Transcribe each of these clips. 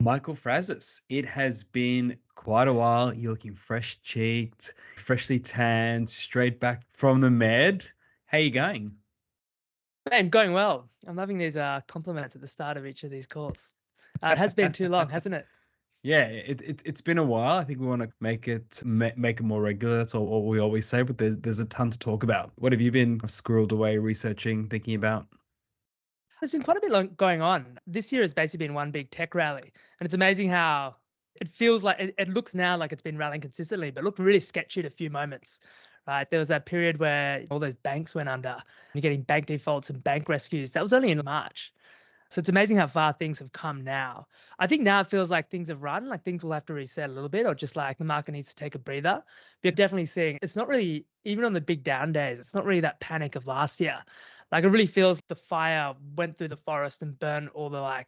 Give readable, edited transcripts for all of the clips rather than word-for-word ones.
Michael Frazis, it has been quite a while. You're looking fresh-cheeked, freshly tanned, straight back from the med. How you going? Hey, I'm going well. I'm loving these compliments at the start of each of these calls. It has been too long, hasn't it? Yeah, it's been a while. I think we want to make it more regular. That's all we always say. But there's a ton to talk about. What have you been squirreled away researching, thinking about? There's been quite a bit going on. This year has basically been one big tech rally, and it's amazing how it feels like it looks now like it's been rallying consistently, but it looked really sketchy at a few moments. Right, there was that period where all those banks went under, and you're getting bank defaults and bank rescues. That was only in March. So it's amazing how far things have come now. I think now it feels like things have run, like things will have to reset a little bit, or just like the market needs to take a breather. But you're definitely seeing it's not really, even on the big down days, it's not really that panic of last year. Like it really feels the fire went through the forest and burned all the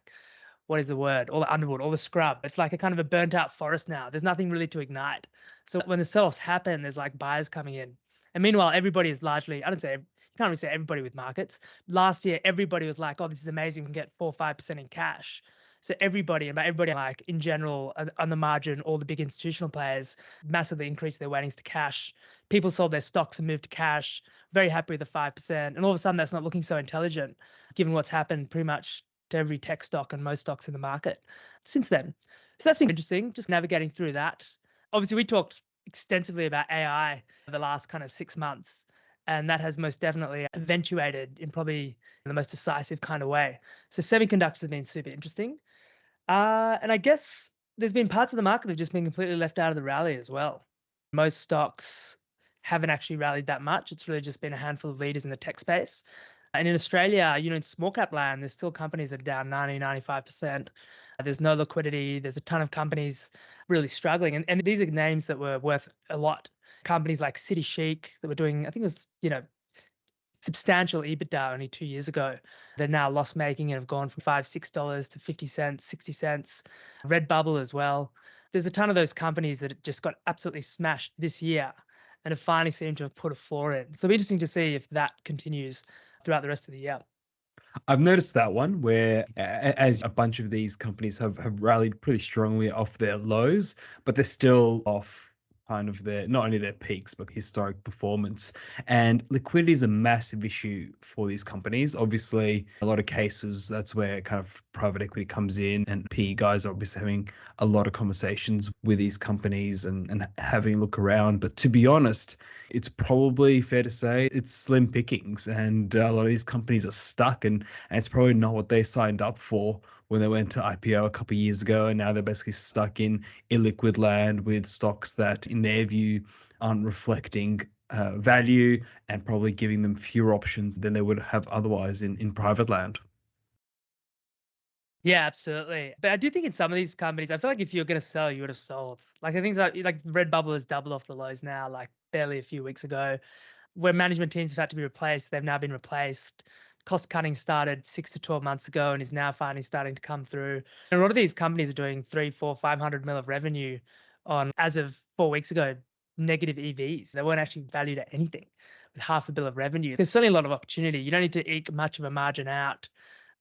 what is the word? All the underwood, all the scrub. It's like a kind of a burnt out forest now. There's nothing really to ignite. So when the sell-offs happen, there's like buyers coming in. And meanwhile, everybody is largely, I don't say, you can't really say everybody with markets. Last year, everybody was like, oh, this is amazing. We can get 4 or 5% in cash. So everybody, and by everybody, like in general, on the margin, all the big institutional players massively increased their weightings to cash. People sold their stocks and moved to cash, very happy with the 5%. And all of a sudden, that's not looking so intelligent, given what's happened pretty much to every tech stock and most stocks in the market since then. So that's been interesting, just navigating through that. Obviously, we talked extensively about AI for the last kind of 6 months, and that has most definitely eventuated in probably the most decisive kind of way. So semiconductors have been super interesting. And I guess there's been parts of the market that have just been completely left out of the rally as well. Most stocks haven't actually rallied that much. It's really just been a handful of leaders in the tech space. And in Australia, in small cap land, there's still companies that are down 90, 95%. There's no liquidity. There's a ton of companies really struggling. And these are names that were worth a lot. Companies like City Chic that were doing, I think it was, substantial EBITDA only 2 years ago. They're now loss making and have gone from $5, $6 to 50 cents, 60 cents. Redbubble as well. There's a ton of those companies that just got absolutely smashed this year and have finally seemed to have put a floor in. So it'll be interesting to see if that continues throughout the rest of the year. I've noticed that one where, as a bunch of these companies have rallied pretty strongly off their lows, but they're still off kind of their, not only their peaks, but historic performance. And liquidity is a massive issue for these companies. Obviously, a lot of cases, that's where kind of private equity comes in, and PE guys are obviously having a lot of conversations with these companies and having a look around. But to be honest, it's probably fair to say it's slim pickings, and a lot of these companies are stuck, and it's probably not what they signed up for when they went to IPO a couple of years ago, and now they're basically stuck in illiquid land with stocks that, in their view, aren't reflecting value and probably giving them fewer options than they would have otherwise in private land. Yeah, absolutely. But I do think in some of these companies, I feel like if you're going to sell, you would have sold. Like I think that like Redbubble is double off the lows now, like barely a few weeks ago. Where management teams have had to be replaced, they've now been replaced. Cost cutting started 6 to 12 months ago and is now finally starting to come through. And a lot of these companies are doing 3, 4, 500 mil of revenue on, as of 4 weeks ago, negative EVs. They weren't actually valued at anything with half a bill of revenue. There's certainly a lot of opportunity. You don't need to eke much of a margin out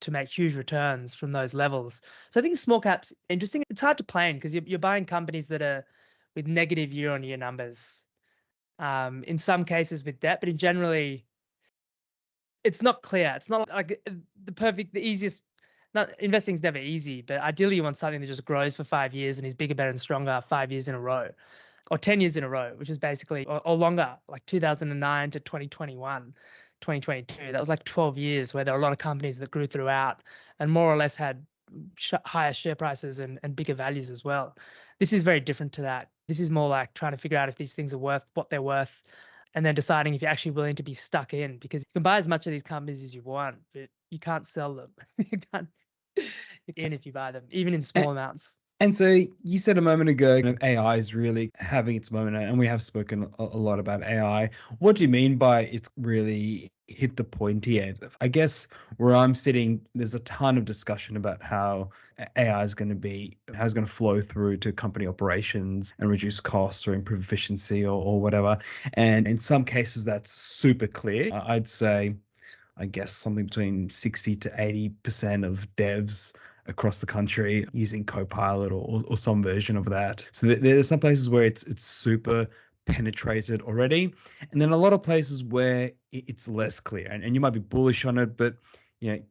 to make huge returns from those levels. So I think small caps interesting. It's hard to plan because you're buying companies that are with negative year-on-year numbers. In some cases with debt, but in generally, it's not clear. It's not like the easiest. Not investing is never easy, but ideally you want something that just grows for 5 years and is bigger, better, and stronger 5 years in a row, or 10 years in a row, which is basically or longer, like 2009 to 2021. 2022. That was like 12 years where there were a lot of companies that grew throughout and more or less had higher share prices and bigger values as well. This is very different to that. This is more like trying to figure out if these things are worth what they're worth and then deciding if you're actually willing to be stuck in, because you can buy as much of these companies as you want, but you can't sell them. You can't in if you buy them, even in small amounts. And so you said a moment ago, AI is really having its moment, and we have spoken a lot about AI. What do you mean by it's really hit the pointy end? I guess where I'm sitting, there's a ton of discussion about how AI is going to be, how it's going to flow through to company operations and reduce costs or improve efficiency or whatever. And in some cases, that's super clear. I'd say, I guess something between 60 to 80% of devs across the country using Copilot or some version of that. So there's some places where it's super penetrated already, and then a lot of places where it's less clear, and you might be bullish on it, but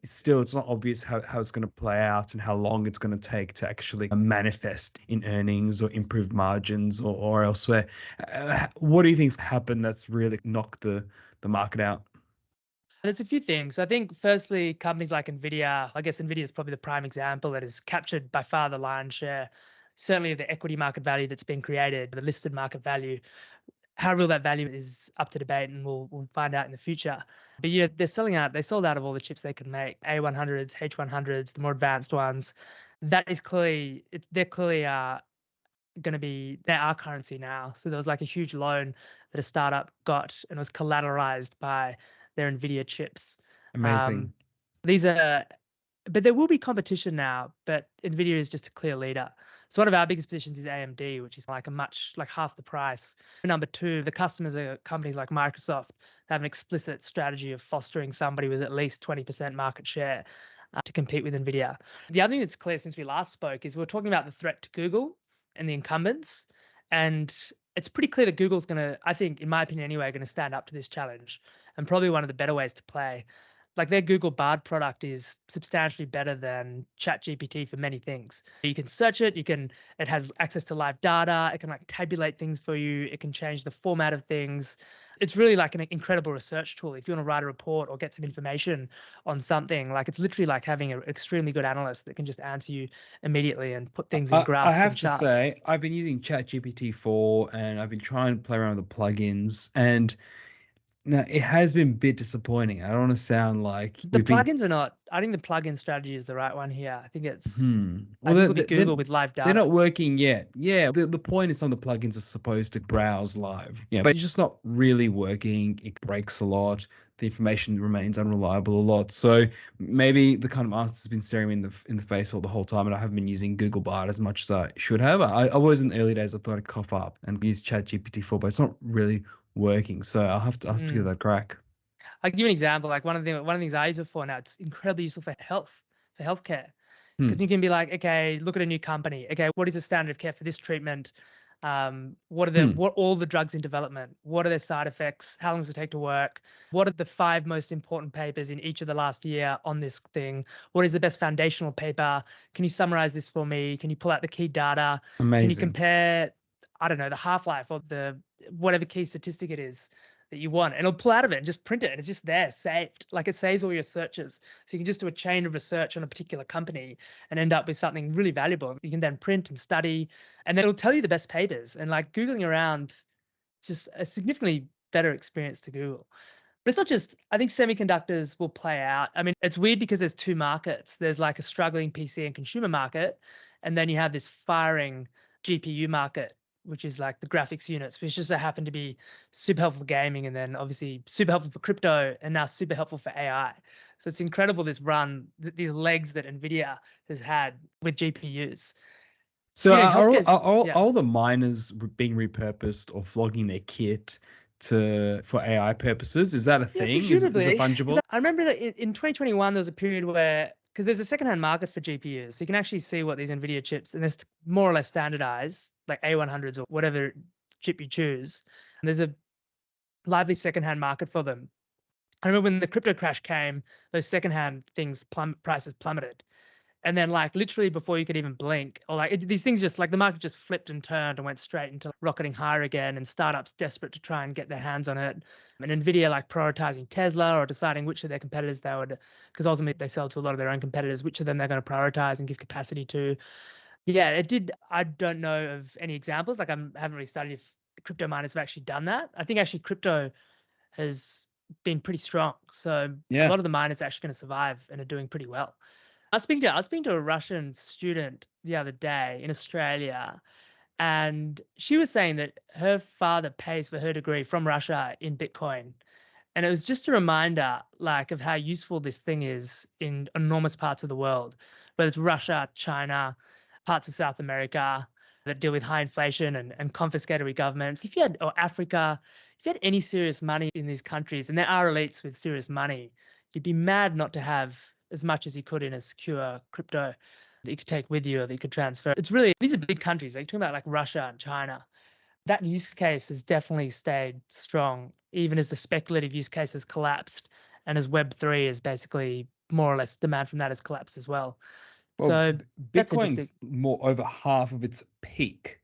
still it's not obvious how it's going to play out and how long it's going to take to actually manifest in earnings or improved margins or elsewhere. What do you think's happened that's really knocked the market out? There's a few things. I think firstly, companies like Nvidia, I guess Nvidia is probably the prime example that has captured by far the lion's share, certainly of the equity market value that's been created, the listed market value. How real that value is up to debate, and we'll find out in the future. But they're selling out. They sold out of all the chips they could make, A100s, H100s, the more advanced ones. That is clearly, they're clearly going to be, they're our currency now. So there was like a huge loan that a startup got and was collateralized by their Nvidia chips. Amazing. These are, but there will be competition now, but Nvidia is just a clear leader. So one of our biggest positions is AMD, which is like like half the price. Number two, the customers are companies like Microsoft. They have an explicit strategy of fostering somebody with at least 20% market share to compete with Nvidia. The other thing that's clear since we last spoke is we're talking about the threat to Google and the incumbents. And it's pretty clear that Google's going to, I think, in my opinion anyway, going to stand up to this challenge, and probably one of the better ways to play. Like their Google Bard product is substantially better than ChatGPT for many things. You can search it, it has access to live data, it can like tabulate things for you, it can change the format of things. It's really like an incredible research tool. If you want to write a report or get some information on something, like it's literally like having an extremely good analyst that can just answer you immediately and put things in I graphs have and to charts. say, I've been using ChatGPT 4 and I've been trying to play around with the plugins, and no, it has been a bit disappointing. I don't want to sound like The we've been. plugins are not, I think the plugin strategy is the right one here. I think it's Well, like look at Google with live they're data. not working yet. Yeah, the point is some of the plugins are supposed to browse live. Yeah, but it's just not really working. It breaks a lot. The information remains unreliable a lot. So maybe the kind of answer has been staring me in the face all the whole time, and I haven't been using Google Bard as much as I should have. I was in the early days. I thought I'd cough up and use ChatGPT 4, but it's not really working. So I'll have to give that a crack. I'll give you an example. Like one of the things I use it for now, it's incredibly useful for healthcare. Because you can be like, okay, look at a new company. Okay, what is the standard of care for this treatment? What all the drugs in development? What are their side effects? How long does it take to work? What are the 5 most important papers in each of the last year on this thing? What is the best foundational paper? Can you summarize this for me? Can you pull out the key data? Can you Amazing. compare, I don't know, the half-life or the whatever key statistic it is that you want, and it'll pull out of it and just print it. It's just there saved. Like it saves all your searches. So you can just do a chain of research on a particular company and end up with something really valuable. You can then print and study, and then it'll tell you the best papers. And like Googling around, it's just a significantly better experience to Google. But it's not just, I think semiconductors will play out. I mean, it's weird because there's 2 markets. There's like a struggling PC and consumer market, and then you have this firing GPU market, which is like the graphics units, which just so happen to be super helpful for gaming, and then obviously super helpful for crypto, and now super helpful for AI. So it's incredible this run, these legs that Nvidia has had with GPUs. So Yeah. all the miners being repurposed or flogging their kit for AI purposes? Is that a Yeah, thing? Is it presumably. 'Cause fungible? I remember that in 2021, there was a period where, because there's a secondhand market for GPUs, so you can actually see what these NVIDIA chips, and they're more or less standardized, like A100s or whatever chip you choose. And there's a lively secondhand market for them. I remember when the crypto crash came, those secondhand things prices plummeted. And then, like, literally before you could even blink, or like these things just like the market just flipped and turned and went straight into rocketing higher again, and startups desperate to try and get their hands on it. And Nvidia like prioritizing Tesla or deciding which of their competitors they would, because ultimately they sell to a lot of their own competitors, which of them they're going to prioritize and give capacity to. Yeah, it did. I don't know of any examples. Like, I haven't really studied if crypto miners have actually done that. I think actually crypto has been pretty strong. So a Yeah. lot of the miners are actually going to survive and are doing pretty well. I was speaking to a Russian student the other day in Australia, and she was saying that her father pays for her degree from Russia in Bitcoin. And it was just a reminder, like, of how useful this thing is in enormous parts of the world, whether it's Russia, China, parts of South America that deal with high inflation and confiscatory governments. If you had, or Africa, if you had any serious money in these countries, and there are elites with serious money, you'd be mad not to have as much as you could in a secure crypto. that you could take with you or that you could transfer. It's really, these are big countries. Like, you're talking about like Russia and China. That use case has definitely stayed strong, even as the speculative use case has collapsed and as Web3 is basically more or less demand from that has collapsed as well. Well, So that's interesting. Bitcoin's more over half of its peak.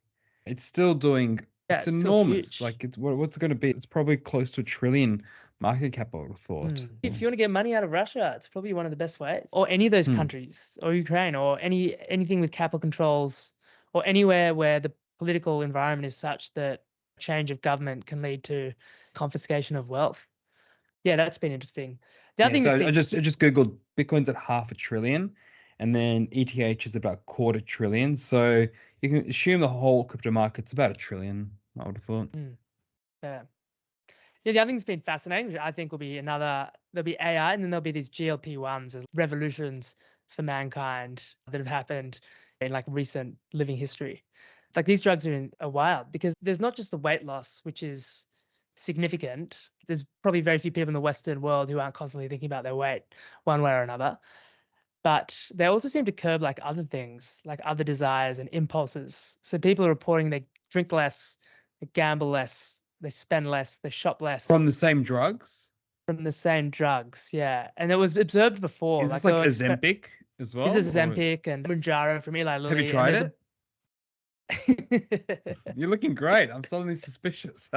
It's still doing, Yeah, it's it's still enormous. huge. Like, what's it going to be? It's probably close to $1 trillion market cap, I would have thought. If you want to get money out of Russia, it's probably one of the best ways. Or any of those countries, or Ukraine, or anything with capital controls, or anywhere where the political environment is such that change of government can lead to confiscation of wealth. Yeah, that's been interesting. The other thing So that's been I just Googled Bitcoin's at $500 billion, and then ETH is about $250 billion. So you can assume the whole crypto market's about $1 trillion, I would have thought. yeah. Yeah, the other thing that's been fascinating, which I think will be there'll be AI, and then there'll be these GLP-1s as revolutions for mankind that have happened in like recent living history. Like, these drugs are wild because there's not just the weight loss, which is significant. There's probably very few people in the Western world who aren't constantly thinking about their weight one way or another. But they also seem to curb like other things, like other desires and impulses. So people are reporting they drink less, they gamble less, they spend less, they shop less From the same drugs? from the same drugs. Yeah. And it was observed before. Is Like, this there like were Ozempic as this well? is Or Ozempic and Mounjaro from Eli have you Lilly. And tried there's it? You're looking great. I'm suddenly suspicious.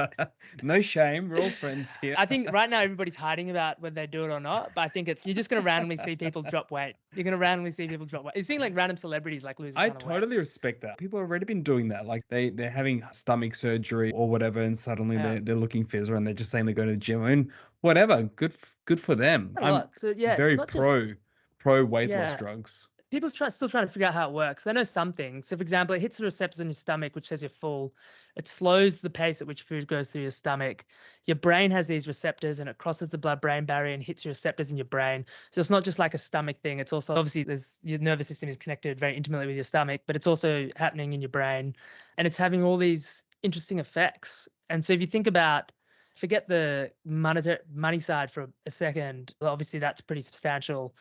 No shame. We're all friends here. I think right now everybody's hiding about whether they do it or not, but I think you're just going to randomly see people drop weight. You're going to randomly see people drop weight. You're seeing like random celebrities like lose a I ton of weight. totally respect that. People have already been doing that. Like they're having stomach surgery or whatever, and suddenly Yeah. they're looking fitter and they're just saying they're going to the gym. I mean, whatever. Good for them. A I'm lot. So yeah, it's very not just pro weight loss yeah. drugs. People still trying to figure out how it works. They know some things. So, for example, it hits the receptors in your stomach, which says you're full. It slows the pace at which food goes through your stomach. Your brain has these receptors, and it crosses the blood-brain barrier and hits your receptors in your brain. So it's not just like a stomach thing. It's also obviously your nervous system is connected very intimately with your stomach, but it's also happening in your brain, and it's having all these interesting effects. And so if you think about, forget the money side for a second. Well, obviously that's pretty substantial.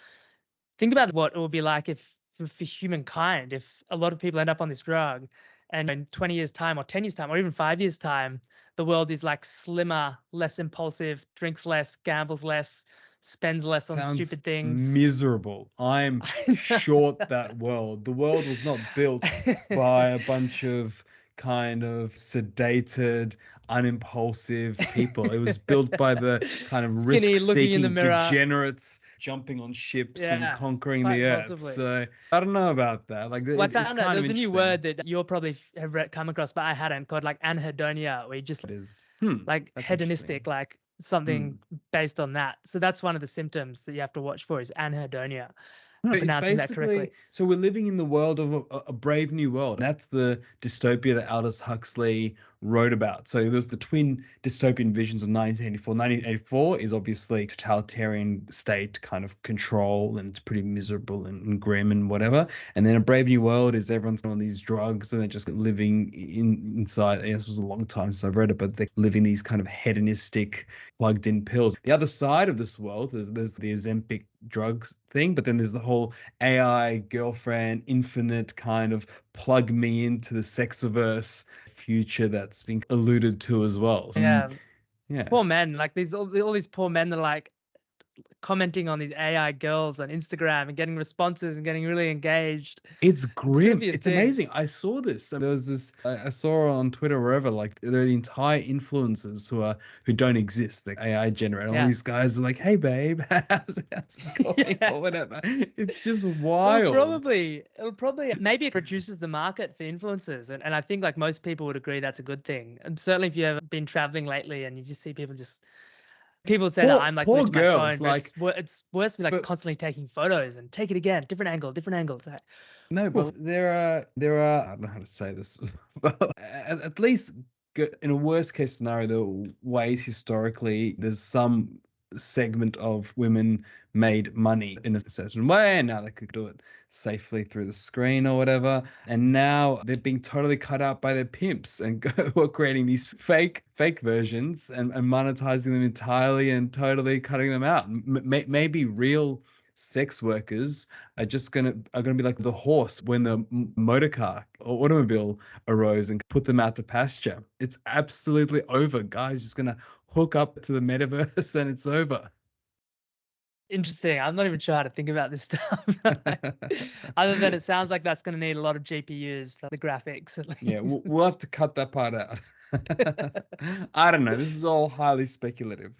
Think about what it would be like if for humankind, if a lot of people end up on this drug and in 20 years time or 10 years time or even 5 years time, the world is like slimmer, less impulsive, drinks less, gambles less, spends less on Sounds stupid things. miserable. I'm short that world. The world was not built by a bunch of kind of sedated, unimpulsive people. It was built by the kind of Skinny, looking in the risk-seeking mirror. degenerates jumping on ships and Yeah, conquering quite the earth. possibly. So I don't know about that. Like Well, I it's found out kind of there's a new interesting. word that you'll probably have come across, but I hadn't, called like anhedonia, where you just It is. like That's hedonistic, interesting. like something based on that. So that's one of the symptoms that you have to watch for is anhedonia. I'm It's pronouncing that correctly. basically, so we're living in the world of a brave new world. That's the dystopia that Aldous Huxley wrote about. So there's the twin dystopian visions of 1984. 1984 is obviously totalitarian state kind of control, and it's pretty miserable and grim and whatever. And then a brave new world is everyone's on these drugs and they're just living inside. I guess it was a long time since I've read it, but they're living these kind of hedonistic, plugged in pills. The other side of this world, there's the Ozempic drugs thing, but then there's the whole AI girlfriend, infinite kind of plug me into the sexiverse future that's been alluded to as well. Yeah. Yeah. Poor men, like all these poor men that are like commenting on these AI girls on Instagram and getting responses and getting really engaged. It's grim. be a It's thing. amazing. I saw this. There was this. I saw on Twitter, wherever. Like there are the entire influencers who don't exist. The AI generate. All Yeah. these guys are like, "Hey, babe, how's it going?" Yeah. or whatever. It's just It'll wild. probably maybe it reduces the market for influencers, and I think like most people would agree that's a good thing. And certainly if you've been traveling lately and you just see people say that I'm like Poor glued to my girls, phone, like, but it's worse to be like but constantly taking photos and take it again, different angle, different angles. Like, no, but there are I don't know how to say this, but at least in a worst case scenario, there are ways historically there's some segment of women made money in a certain way, and now they could do it safely through the screen or whatever. And now they're being totally cut out by their pimps and who are creating these fake versions and monetizing them entirely and totally cutting them out. Maybe real sex workers are gonna be like the horse when the motor car or automobile arose and put them out to pasture. It's absolutely over. Guys just gonna hook up to the metaverse and it's over. Interesting. I'm not even sure how to think about this stuff. Other than it sounds like that's going to need a lot of GPUs for the graphics, at Yeah, least. we'll have to cut that part out. I don't know. This is all highly speculative.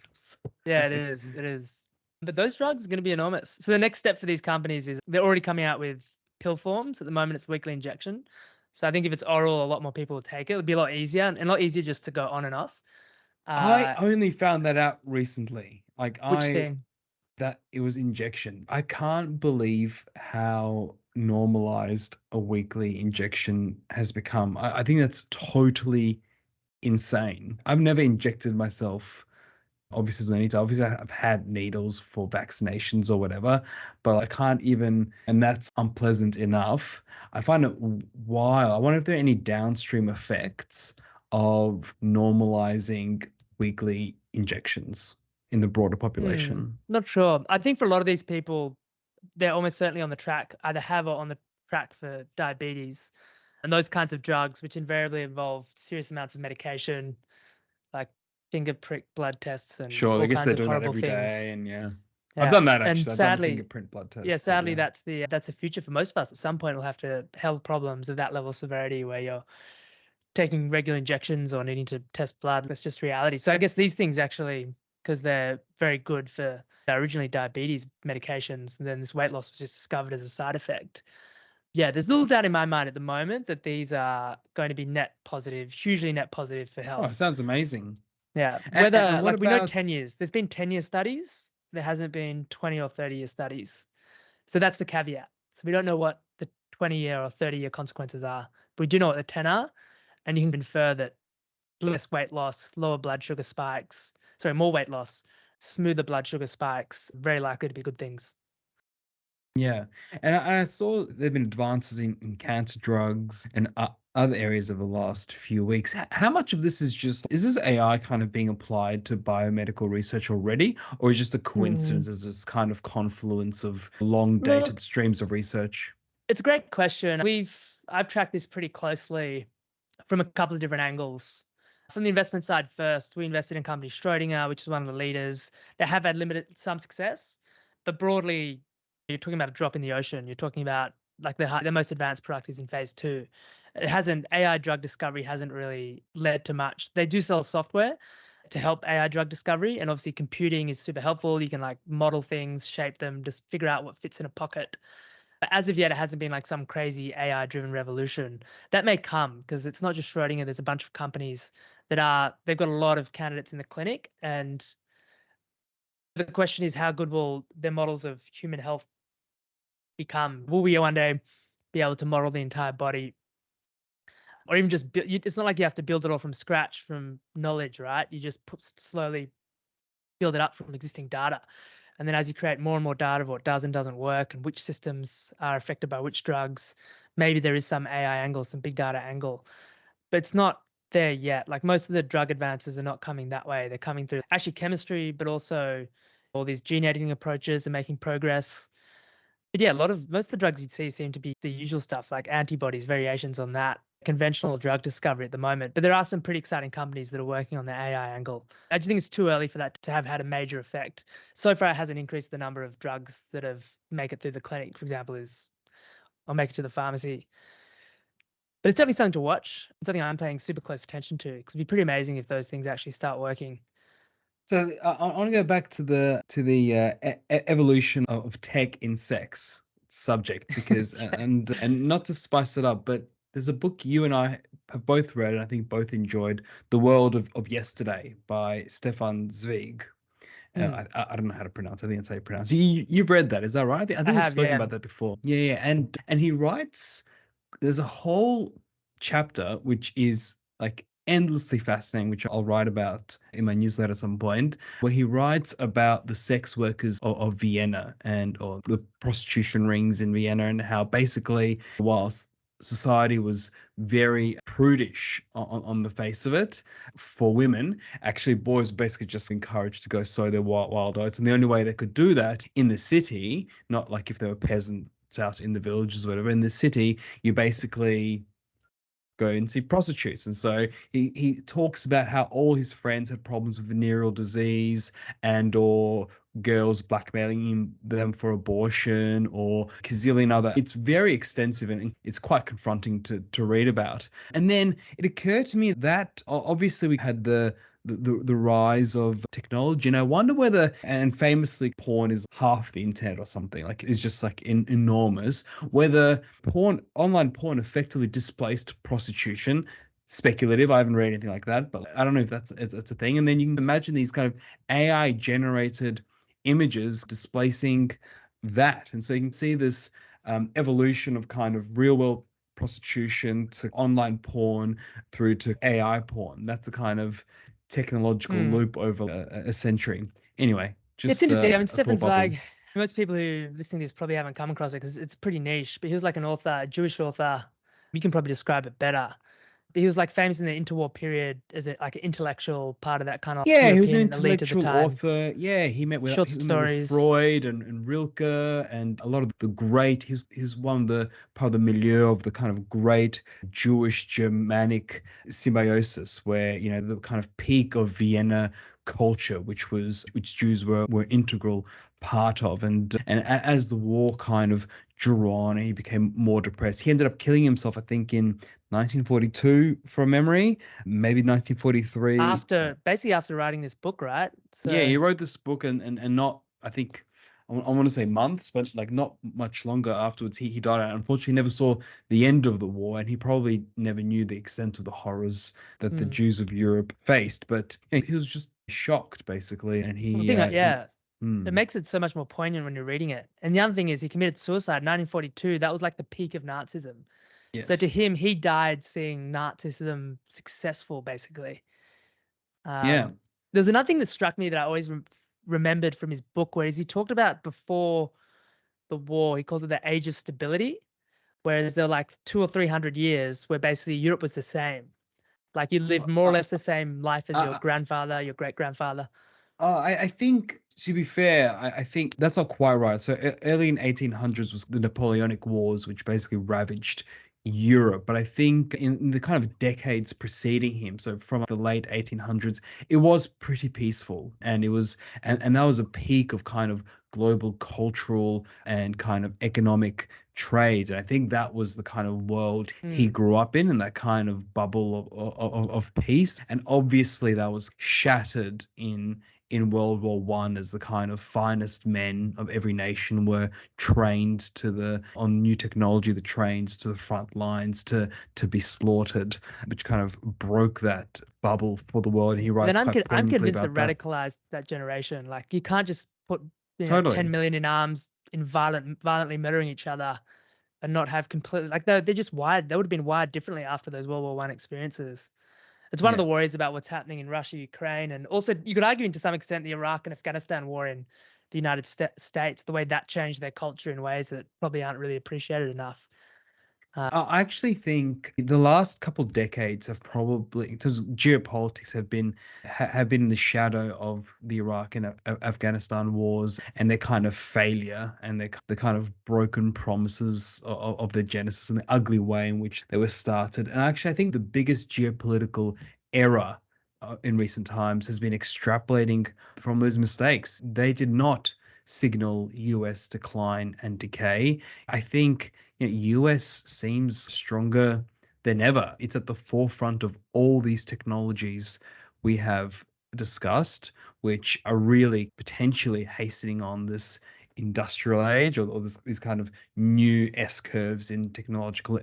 Yeah, it is. It is. But those drugs are going to be enormous. So the next step for these companies is they're already coming out with pill forms. At the moment, it's weekly injection. So I think if it's oral, a lot more people will take it. It'll be a lot easier and a lot easier just to go on and off. I Uh, only found that out recently. Like which thing? that it was injection. I can't believe how normalized a weekly injection has become. I think that's totally insane. I've never injected myself. Obviously, there's no need to. Obviously, I've had needles for vaccinations or whatever, but I can't even, and that's unpleasant enough. I find it wild. I wonder if there are any downstream effects of normalizing weekly injections in the broader population. Not sure. I think for a lot of these people, they're almost certainly on the track, either have or on the track for diabetes and those kinds of drugs, which invariably involve serious amounts of medication, like finger prick blood tests and Sure, I all guess they're kinds of doing that horrible every day, things. and yeah, I've Yeah. done that And actually. I've done sadly, fingerprint blood yeah, tests, but sadly, yeah. that's the future for most of us. At some point, we'll have to have problems of that level of severity where you're taking regular injections or needing to test blood. That's just reality. So I guess these things actually, because they're very good for they're originally diabetes medications, and then this weight loss was just discovered as a side effect. Yeah, there's little doubt in my mind at the moment that these are going to be net positive, hugely net positive for Oh, health. sounds amazing. Yeah, And whether what like we know about 10 years, there's been 10-year studies, there hasn't been 20 or 30-year studies. So that's the caveat. So we don't know what the 20-year or 30-year consequences are, but we do know what the 10 are, and you can infer that less weight loss, lower blood sugar spikes, sorry, more weight loss, smoother blood sugar spikes, very likely to be good things. Yeah, and I saw there've been advances in cancer drugs and other areas over the last few weeks. How much of this is this AI kind of being applied to biomedical research already, or is just a Hmm. coincidence as this kind of confluence of long dated Look, streams of research? it's a great question. I've tracked this pretty closely from a couple of different angles. From the investment side first, we invested in company Schrodinger, which is one of the leaders. They have had limited some success, but broadly, you're talking about a drop in the ocean. You're talking about like the most advanced product is in phase 2. It hasn't AI drug discovery hasn't really led to much. They do sell software to help AI drug discovery, and obviously computing is super helpful. You can like model things, shape them, just figure out what fits in a pocket. But as of yet, it hasn't been like some crazy AI-driven revolution. That may come because it's not just Schrodinger. There's a bunch of companies they've got a lot of candidates in the clinic, and the question is how good will their models of human health become? Will we one day be able to model the entire body, or even just it's not like you have to build it all from scratch from knowledge, right? You just slowly build it up from existing data. And then as you create more and more data of what does and doesn't work and which systems are affected by which drugs, maybe there is some AI angle, some big data angle, but it's not there yet. Like most of the drug advances are not coming that way. They're coming through actually chemistry, but also all these gene editing approaches are making progress. But yeah, most of the drugs you'd see seem to be the usual stuff like antibodies, variations on that, conventional drug discovery at the moment. But there are some pretty exciting companies that are working on the AI angle. I just think it's too early for that to have had a major effect. So far, it hasn't increased the number of drugs that have make it through the clinic, for example, or make it to the pharmacy. But it's definitely something to watch. It's something I'm paying super close attention to because it'd be pretty amazing if those things actually start working. So I want to go back to the evolution of tech in sex subject because Okay. and not to spice it up, but there's a book you and I have both read and I think both enjoyed, The World of Yesterday by Stefan Zweig. Hmm. I don't know how to pronounce. I think that's how you pronounce. You've read that, is that right? I I think we've have, spoken yeah. about that before. Yeah, yeah. And he writes. There's a whole chapter which is like endlessly fascinating, which I'll write about in my newsletter at some point, where he writes about the sex workers of Vienna and or the prostitution rings in Vienna and how basically whilst society was very prudish on the face of it for women. Actually, boys were basically just encouraged to go sow their wild oats. And the only way they could do that in the city, not like if they were peasants out in the villages or whatever, in the city, you basically go and see prostitutes. And so he talks about how all his friends had problems with venereal disease and or girls blackmailing them for abortion or gazillion other. It's very extensive and it's quite confronting to read about. And then it occurred to me that obviously we had the rise of technology. And I wonder whether, and famously, porn is half the internet or something, like it's just like enormous, whether online porn effectively displaced prostitution. Speculative. I haven't read anything like that, but I don't know if that's it's a thing. And then you can imagine these kind of AI generated images displacing that. And so you can see this evolution of kind of real world prostitution to online porn through to AI porn. That's the kind of technological Hmm. loop over a century. Anyway, It's just interesting. I mean, a Stefan thought bubble. Zweig, most people who listening to this probably haven't come across it because it's pretty niche, but he was like an author, a Jewish author. You can probably describe it better. But he was like famous in the interwar period as like an intellectual part of that kind of Yeah, he was an European elite at the intellectual time. author. Yeah, Short he met with stories. Freud and Rilke and a lot of the great. He's one of the part of the milieu of the kind of great Jewish Germanic symbiosis, where the kind of peak of Vienna culture, which Jews were integral part of, and as the war kind of drew on, he became more depressed. He ended up killing himself, I think, in 1942 from memory, maybe 1943. Basically after writing this book, right? Yeah, So, he wrote this book and not, I think, I want to say months, but like not much longer afterwards, he died. And unfortunately, never saw the end of the war, and he probably never knew the extent of the horrors that the hmm. Jews of Europe faced. But he was just shocked, basically, and Well, the he, thing, he yeah, it hmm, makes it so much more poignant when you're reading it. And the other thing is, he committed suicide in 1942. That was like the peak of Nazism. So to yes, him, he died seeing Nazism successful, basically. yeah, There's another thing that struck me that I always remembered from his book, where he talked about before the war, he called it the age of stability, whereas there were like 200 or 300 years where basically Europe was the same. Like you lived more or uh, less the same life as your uh, grandfather, your great grandfather. I think, to be fair, I think that's not quite right. So early in 1800s was the Napoleonic Wars, which basically ravaged Europe. But I think in the kind of decades preceding him, so from the late 1800s, it was pretty peaceful, and and that was a peak of kind of global cultural and kind of economic trade. And I think that was the kind of world he Hmm. grew up in, and that kind of bubble of peace. And obviously, that was shattered in World War One, as the kind of finest men of every nation were trained on new technology, the trains to the front lines to be slaughtered, which kind of broke that bubble for the world. And he But then writes quite I'm poignantly convinced it about that. radicalized that generation. Like you can't just put 10 Totally. million in arms in violently murdering each other and not have completely like they're just wired. They would have been wired differently after those World War One experiences. It's one of Yeah. the worries about what's happening in Russia, Ukraine, and also you could argue to some extent the Iraq and Afghanistan war in the United States, the way that changed their culture in ways that probably aren't really appreciated enough. I actually think the last couple decades have probably, in terms of geopolitics, have been in the shadow of the Iraq and Afghanistan wars and their kind of failure and the kind of broken promises of their genesis and the ugly way in which they were started. And actually, I think the biggest geopolitical error in recent times has been extrapolating from those mistakes. They did not signal US decline and decay. I think US seems stronger than ever. It's at the forefront of all these technologies we have discussed, which are really potentially hastening on this industrial age or these kind of new S curves in technological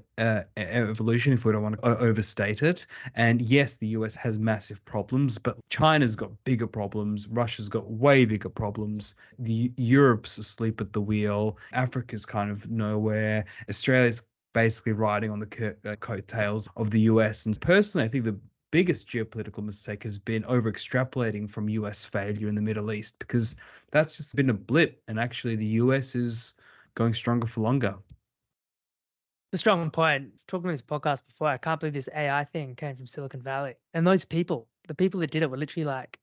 evolution, if we don't want to overstate it. And yes, the US has massive problems, but China's got bigger problems. Russia's got way bigger problems. Europe's asleep at the wheel. Africa's kind of nowhere. Australia's basically riding on the coattails of the US. And personally, I think the biggest geopolitical mistake has been over extrapolating from US failure in the Middle East, because that's just been a blip. And actually, the US is going stronger for longer. a strong point. Talking on this podcast before, I can't believe this AI thing came from Silicon Valley. And those people, the people that did it were literally like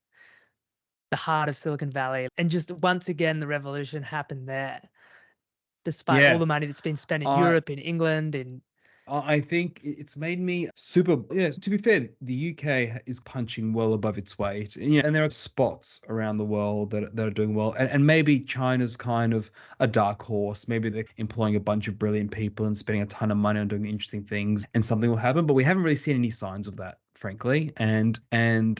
the heart of Silicon Valley. And just once again, the revolution happened there, despite all Yeah. the money that's been spent in I Europe, in England, in I think it's made me super. Yeah, to be fair, the UK is punching well above its weight. And there are spots around the world that are doing well. And maybe China's kind of a dark horse. Maybe they're employing a bunch of brilliant people and spending a ton of money on doing interesting things, and something will happen. But we haven't really seen any signs of that, frankly. And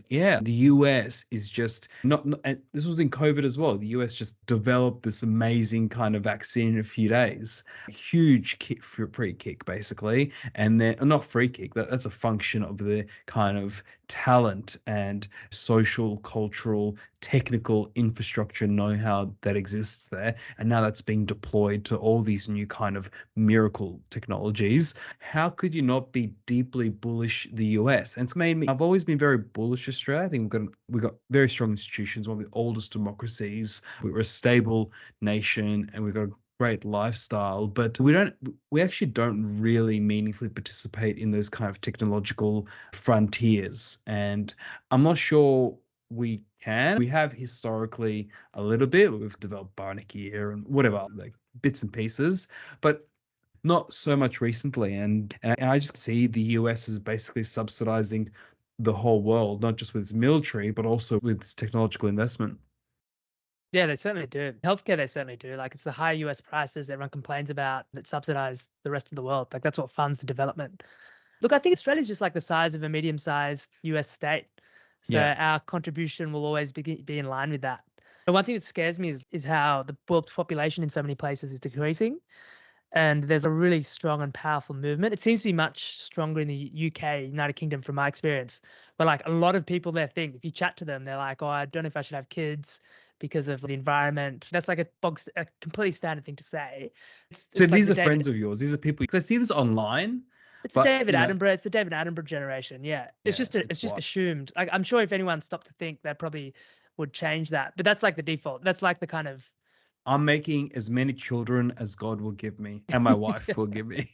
yeah, the US is just not and this was in COVID as well. The US just developed this amazing kind of vaccine in a few days. Huge kick, free kick, basically. And then not free kick, that's a function of the kind of talent and social, cultural, technical infrastructure know-how that exists there. And now that's being deployed to all these new kind of miracle technologies. How could you not be deeply bullish the US? And it's made me, I've always been very bullish Australia. I think we've got very strong institutions, one of the oldest democracies. We're a stable nation, and we've got a great lifestyle, but we actually don't really meaningfully participate in those kind of technological frontiers. And I'm not sure we can. We have historically a little bit. We've developed bionic ear and whatever, like bits and pieces, but not so much recently. And I just see the US as basically subsidizing the whole world, not just with its military, but also with its technological investment. yeah, they certainly do. Healthcare, they certainly do. Like it's the high US prices everyone complains about that subsidize the rest of the world. Like that's what funds the development. Look, I think Australia's just like the size of a medium-sized US state. So Yeah. our contribution will always be in line with that. The one thing that scares me is how the world population in so many places is decreasing. And there's a really strong and powerful movement. It seems to be much stronger in the UK, United Kingdom, from my experience. But like a lot of people there think, if you chat to them, they're like, "Oh, I don't know if I should have kids because of the environment." That's like a completely standard thing to say. So It's like these the are David friends of yours. These are people. Because I see this online, It's the but David Attenborough. It's the David Attenborough generation. Yeah, yeah, it's it's just what assumed. Like I'm sure if anyone stopped to think, they probably would change that. But that's like the default. That's like the kind of I'm making as many children as God will give me, and my wife will give me.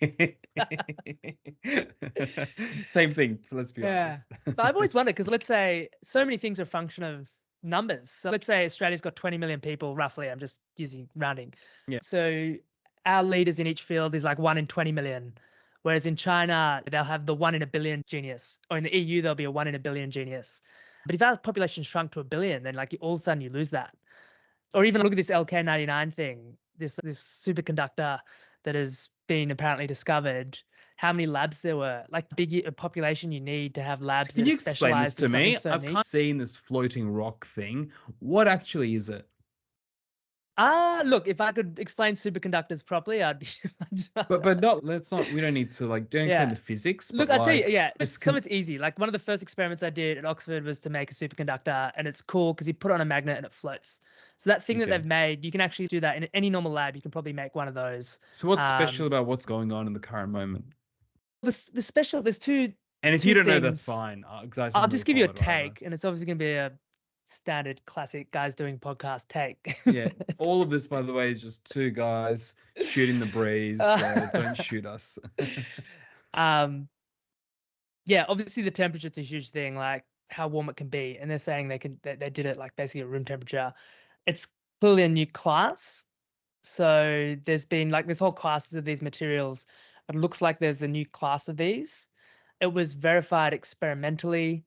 Same thing. Let's be yeah. honest. But I've always wondered because let's say so many things are a function of numbers. So let's say Australia's got 20 million people roughly. I'm just using rounding. Yeah. So our leaders in each field is like 1 in 20 million. Whereas in China, they'll have the 1 in a billion genius. Or in the EU, there'll be a 1 in a billion genius. But if our population shrunk to a billion, then like all of a sudden you lose that. Or even look at this LK99 thing, this superconductor that has been apparently discovered. How many labs there were? Like big population you need to have So labs can that are you explain this specialized in to something me? so I've kind niche. of seen this floating rock thing. What actually is it? Look, if I could explain superconductors properly, I'd be. But not. Let's not. We don't need to like. Don't explain the Yeah. physics. Look, But I tell you, like, yeah, just some of it's easy. Like one of the first experiments I did at Oxford was to make a superconductor, and it's cool because you put it on a magnet and it floats. So that thing that okay. they've made, you can actually do that in any normal lab. You can probably make one of those. So what's special Um, about what's going on in the current moment? the special, there's two And if you two don't know, that's things. fine. Because I I'll haven't really just give you a followed it either. take, and it's obviously going to be a standard classic guys doing podcast take. Yeah, all of this, by the way, is just two guys shooting the breeze. So don't shoot us. um, yeah, obviously the temperature's a huge thing, like how warm it can be, and they're saying they did it like basically at room temperature. It's clearly a new class, so there's been like this whole classes of these materials. It looks like there's a new class of these. It was verified experimentally,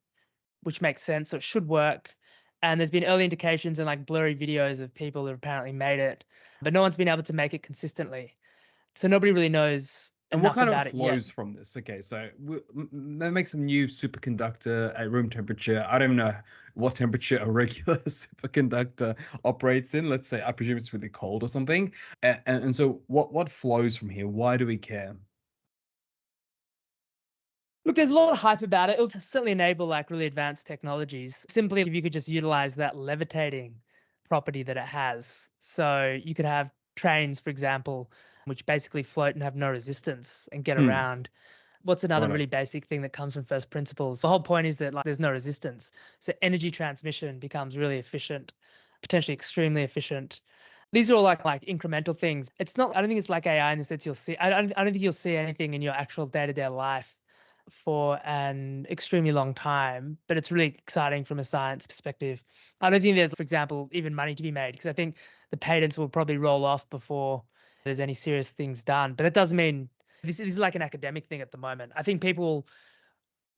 which makes sense. So it should work. And there's been early indications and like blurry videos of people that apparently made it, but no one's been able to make it consistently. So nobody really knows And what enough kind of about it yet. flows from this? Okay, so that makes some new superconductor at room temperature. I don't know what temperature a regular superconductor operates in. Let's say, I presume it's really cold or something. And so what flows from here? Why do we care? Look, there's a lot of hype about it. It'll certainly enable like really advanced technologies. Simply if you could just utilize that levitating property that it has. So you could have trains, for example, which basically float and have no resistance and get Hmm. around. What's another Right. really basic thing that comes from first principles? The whole point is that like there's no resistance. So energy transmission becomes really efficient, potentially extremely efficient. These are all like incremental things. It's not. I don't think it's like AI in the sense you'll see. I don't think you'll see anything in your actual day-to-day life for an extremely long time. But it's really exciting from a science perspective. I don't think there's, for example, even money to be made because I think the patents will probably roll off before there's any serious things done. But that doesn't mean this is like an academic thing at the moment. I think people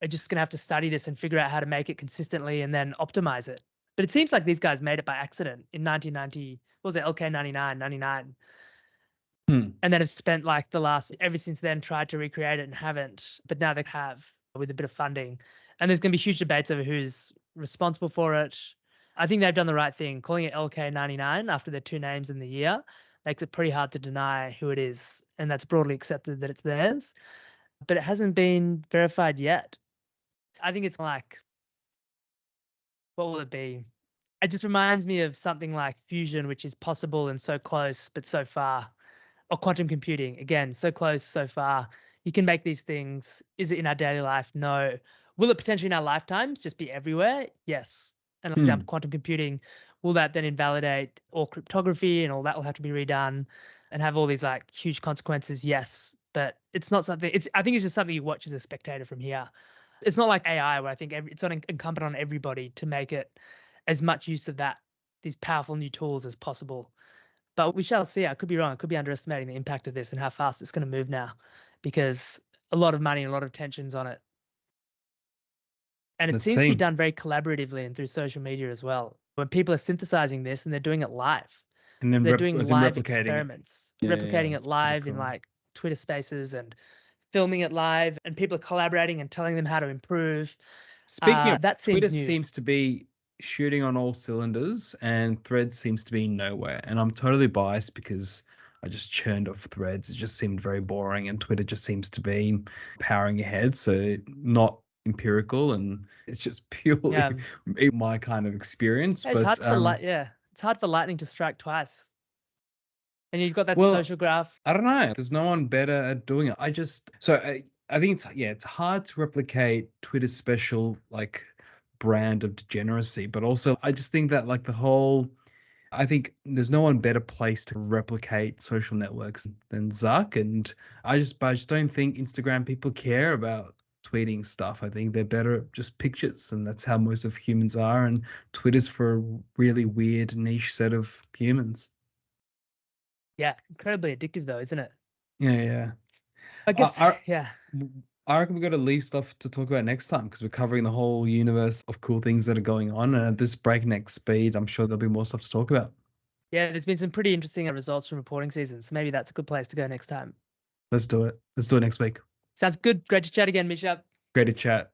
are just gonna have to study this and figure out how to make it consistently and then optimize it. But it seems like these guys made it by accident in 1990. What was it? LK 99. Hmm. And then have spent like the last ever since then tried to recreate it and haven't. But now they have with a bit of funding. And there's gonna be huge debates over who's responsible for it. I think they've done the right thing. Calling it LK 99 after their two names in the year makes it pretty hard to deny who it is. And that's broadly accepted that it's theirs. But it hasn't been verified yet. I think it's like, what will it be? It just reminds me of something like fusion, which is possible and so close, but so far. Or quantum computing, again, so close, so far. You can make these things. Is it in our daily life? No. Will it potentially in our lifetimes just be everywhere? Yes. And for example, Hmm. quantum computing, will that then invalidate all cryptography and all that will have to be redone and have all these like huge consequences? Yes. But it's not something, I think it's just something you watch as a spectator from here. It's not like AI where I think it's not incumbent on everybody to make it as much use of these powerful new tools as possible. But we shall see. I could be wrong. I could be underestimating the impact of this and how fast it's going to move now, because a lot of money and a lot of tensions on it. And it Let's seems to be see. done very collaboratively and through social media as well. When people are synthesizing this and they're doing it live. And So then they're doing as in live replicating it. experiments, Yeah, yeah, replicating it it's pretty live in cool. like Twitter spaces and filming it live, and people are collaborating and telling them how to improve. Speaking of, That Twitter seems new. seems to be shooting on all cylinders and Threads seems to be nowhere. And I'm totally biased because I just churned off Threads. It just seemed very boring and Twitter just seems to be powering ahead. So not empirical and it's just purely Yeah. my kind of experience. It's But hard for it's hard for lightning to strike twice. And you've got that well, social graph. I don't know. There's no one better at doing it. I think it's hard to replicate Twitter's special like brand of degeneracy, but also I just think that like I think there's no one better placed to replicate social networks than Zuck, and I just don't think Instagram people care about tweeting stuff. I think they're better at just pictures, and that's how most of humans are. And Twitter's for a really weird niche set of humans. Yeah, incredibly addictive though, isn't it? Yeah, yeah. I guess, I, yeah. I reckon we got to leave stuff to talk about next time because we're covering the whole universe of cool things that are going on. And at this breakneck speed, I'm sure there'll be more stuff to talk about. Yeah, there's been some pretty interesting results from reporting seasons. Maybe that's a good place to go next time. Let's do it. Let's do it next week. Sounds good. Great to chat again, Misha. Great to chat.